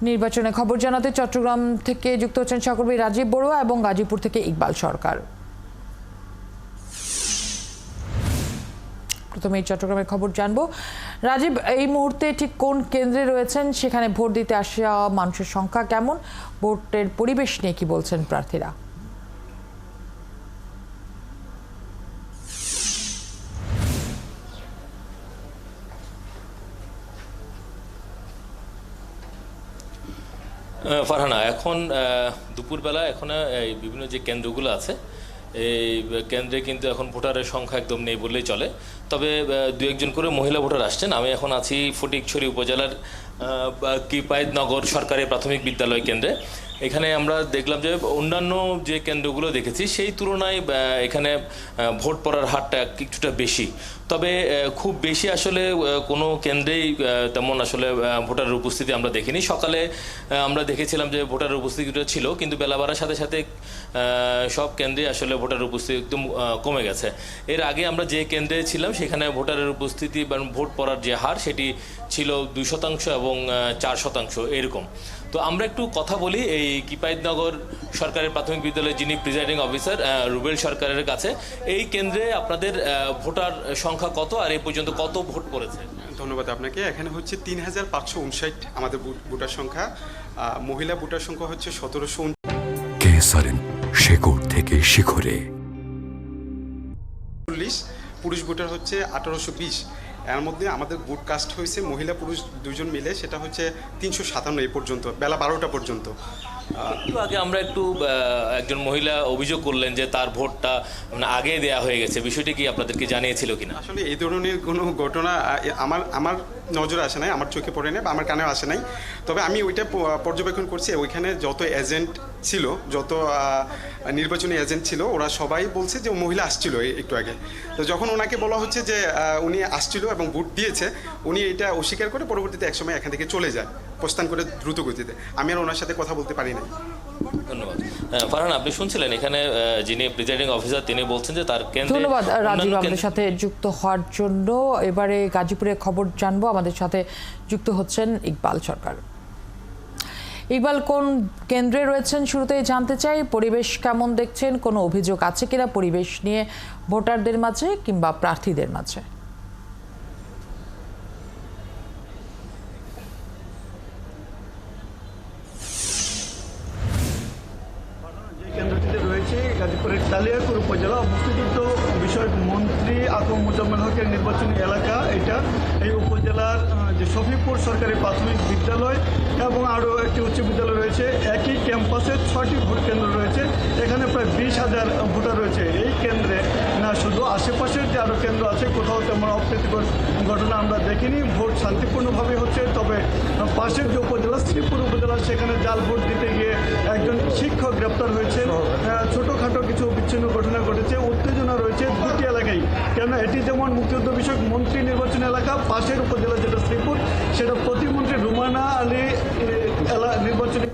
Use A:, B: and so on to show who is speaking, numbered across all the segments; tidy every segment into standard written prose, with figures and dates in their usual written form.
A: নির্বাচনের খবর জানাতে চট্টগ্রাম থেকে যুক্ত হচ্ছেন সহকর্মী রাজীব বড়ুয়া এবং গাজীপুর থেকে ইকবাল সরকার। প্রথমে চট্টগ্রামের খবর জানবো। রাজীব, এই মুহূর্তে ঠিক কোন কেন্দ্রে রয়েছেন, সেখানে ভোট দিতে আসা মানুষের সংখ্যা কেমন, ভোটের পরিবেশ নিয়ে কি বলছেন প্রার্থীরা?
B: ফারহানা, এখন দুপুরবেলা এখন বিভিন্ন যে কেন্দ্রগুলো আছে এই কেন্দ্রে কিন্তু এখন ভোটারের সংখ্যা একদম নেই বললেই চলে। তবে দু একজন করে মহিলা ভোটার আসছেন। আমি এখন আছি ফটিকছড়ি উপজেলার কিপায়েতনগর সরকারি প্রাথমিক বিদ্যালয় কেন্দ্রে। এখানে আমরা দেখলাম যে অন্যান্য যে কেন্দ্রগুলো দেখেছি সেই তুলনায় এখানে ভোট পড়ার হারটা কিছুটা বেশি। তবে খুব বেশি আসলে কোনো কেন্দ্রেই তেমন আসলে ভোটারের উপস্থিতি আমরা দেখিনি। সকালে আমরা দেখেছিলাম যে ভোটারের উপস্থিতিটা ছিল, কিন্তু বেলা বাড়ার সাথে সাথে সব কেন্দ্রে আসলে ভোটারের উপস্থিতি একদম কমে গেছে। এর আগে আমরা যে কেন্দ্রে ছিলাম সেখানে ভোটারের উপস্থিতি বা ভোট পড়ার যে হার সেটি ছিল 2% এবং 4% এরকম। তো আমরা একটু কথা বলি এই কিপায়েতনগর সরকারি প্রাথমিক বিদ্যালয়ের যিনি প্রিজাইডিং অফিসার রুবেল সরকারের কাছে। এই কেন্দ্রে আপনাদের ভোটার সংখ্যা কত আর এই পর্যন্ত কত ভোট পড়েছে?
C: ধন্যবাদ আপনাকে। এখানে হচ্ছে 3559 আমাদের ভোটার সংখ্যা। মহিলা ভোটার সংখ্যা হচ্ছে 1749।
D: কেসারেন শেকড় থেকে শিখরে।
C: পুরুষ ভোটার হচ্ছে 1820। এর মধ্যে আমাদের ভোট কাস্ট হয়েছে মহিলা পুরুষ দুজন মিলে, সেটা হচ্ছে 357 এই পর্যন্ত, বেলা 12টা পর্যন্ত।
B: একটু আগে আমরা একজন মহিলা অভিযোগ করলেন যে তার ভোটটা আগে দেয়া হয়ে গেছে, বিষয়টি কি আপনাদেরকে জানিয়েছিল কিনা?
C: আসলে এই ধরনের কোনো ঘটনা আমার নজরে আসে নাই, আমার চোখে পড়ে নাই বা আমার কানেও আসে নাই। তবে আমি ওইটা পর্যবেক্ষণ করছি, ওইখানে যত এজেন্ট ছিল, যত নির্বাচনী এজেন্ট ছিল, ওরা সবাই বলছে যে মহিলা আসছিল একটু আগে। তো যখন ওনাকে বলা হচ্ছে যে উনি আসছিল এবং ভোট দিয়েছে, উনি এটা অস্বীকার করে পরবর্তীতে একসময় এখান থেকে চলে যায় প্রস্থান করে দ্রুত গতিতে। আমি আর ওনার সাথে কথা বলতে পারি না।
B: ধন্যবাদ। ফারহান, আপনি শুনছিলেন এখানে যিনি প্রিজাইডিং অফিসার তিনি বলছেন যে তার কেন্দ্রে।
A: ধন্যবাদ রাজীব আমাদের সাথে যুক্ত হওয়ার জন্য। এবারে গাজীপুরের খবর জানবো, আমাদের সাথে যুক্ত হচ্ছেন ইকবাল সরকার। ইকবাল, কোন কেন্দ্রে রয়েছেন শুরুতেই জানতে চাই, পরিবেশ কেমন দেখছেন, কোনো অভিযোগ আছে কিনা পরিবেশ নিয়ে ভোটারদের মাঝে কিংবা প্রার্থীদের মাঝে?
E: কেন্দ্রটিতে রয়েছে গাজীপুরের কালিয়াকৈর উপজেলা মুক্তিযুদ্ধ বিষয়ক মন্ত্রী আকম মোজাম্মেল হকের নির্বাচনী এলাকা। এটা এই উপজেলার যে শফিপুর সরকারি প্রাথমিক বিদ্যালয় এবং আরও একটি উচ্চ বিদ্যালয় রয়েছে। একই ক্যাম্পাসে 6টি ভোট কেন্দ্র রয়েছে। এখানে প্রায় 20,000 ভোটার রয়েছে। এই কেন্দ্রে না শুধু আশেপাশের যে আরও কেন্দ্র আছে, কোথাও তেমন অপ্রীতিকর ঘটনা আমরা দেখিনি। ভোট শান্তিপূর্ণভাবে হচ্ছে। তবে পাশের যে উপজেলা শ্রীপুর উপজেলা, সেখানে জাল ভোট দিতে গিয়ে একজন শিক্ষক গ্রেপ্তার হয়েছে। ছোটোখাটো কিছু বিচ্ছিন্ন ঘটনা ঘটেছে। উত্তেজনা রয়েছে দুটি এলাকায়, কেননা এটি যেমন মুক্তিযুদ্ধ বিষয়ক মন্ত্রী নির্বাচনী এলাকা, পাশের উপজেলা যেটা শ্রীপুর সেটা প্রতিমন্ত্রী রুমানা আলী নির্বাচনী।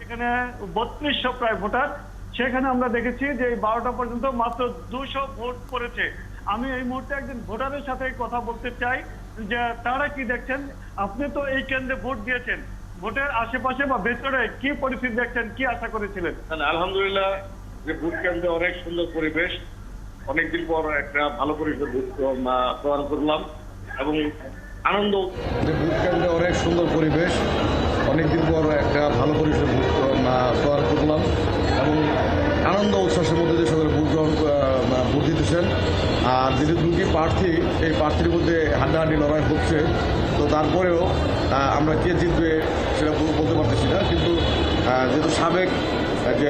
E: এখানে 3200 প্রায় ভোটার। সেখানে আমরা দেখেছি যে এই 12টা পর্যন্ত মাত্র 200 ভোট পড়েছে। আমি এই মুহূর্তে একজন ভোটারের সাথে কথা বলতে চাই যে তারা কি দেখছেন। আপনি তো এই কেন্দ্রে ভোট দিয়েছেন, ভোটের আশেপাশে বা ভেতরে কি পরিস্থিতি দেখছেন, কি আশা করেছিলেন?
F: আলহামদুলিল্লাহ, যে ভোট কেন্দ্রে অনেক সুন্দর পরিবেশ, অনেকদিন পর একটা ভালো পরিবেশ প্রদান করলাম এবং আনন্দ।
G: ভোট কেন্দ্রে অনেক সুন্দর পরিবেশ, অনেকদিন পর একটা ভালো পরিবেশ প্রদান করলাম এবং আনন্দ উচ্ছ্বাসের মধ্যে দিয়ে সকলে ভোট দিতেছেন। আর যেহেতু দুটি প্রার্থী, এই প্রার্থীর মধ্যে হাড্ডাহাড্ডি লড়াই হচ্ছে, তো তারপরেও আমরা কে জিতবে সেটা বলতে পারতেছি না। কিন্তু যেহেতু সাবেক যে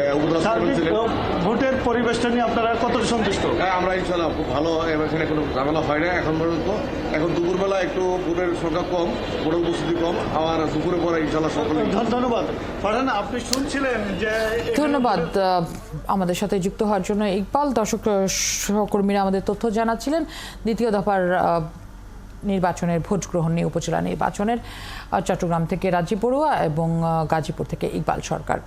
E: ভোটের পরিবেশটা নিয়ে আপনারা কতটা সন্তুষ্ট?
G: হ্যাঁ, আমরা ইনশাল্লাহ খুব ভালো। এখানে কোনো ঝামেলা হয় না এখন পর্যন্ত। এখন দুপুরবেলা একটু ভোটের সংখ্যা কম, ভোটের উপস্থিতি কম, আবার দুপুরে পরে ইনশাল্লাহ সকলে।
E: ধন্যবাদ। ফারহান, আপনি শুনছিলেন যে।
A: ধন্যবাদ আমাদের সাথে যুক্ত হওয়ার জন্য ইকবাল। দর্শক সহকর্মীরা আমাদের তথ্য জানাচ্ছিলেন দ্বিতীয় দফার নির্বাচনের ভোট গ্রহণ নিয়ে, উপজেলা নির্বাচনের। চট্টগ্রাম থেকে রাজীব বড়ুয়া এবং গাজীপুর থেকে ইকবাল সরকার।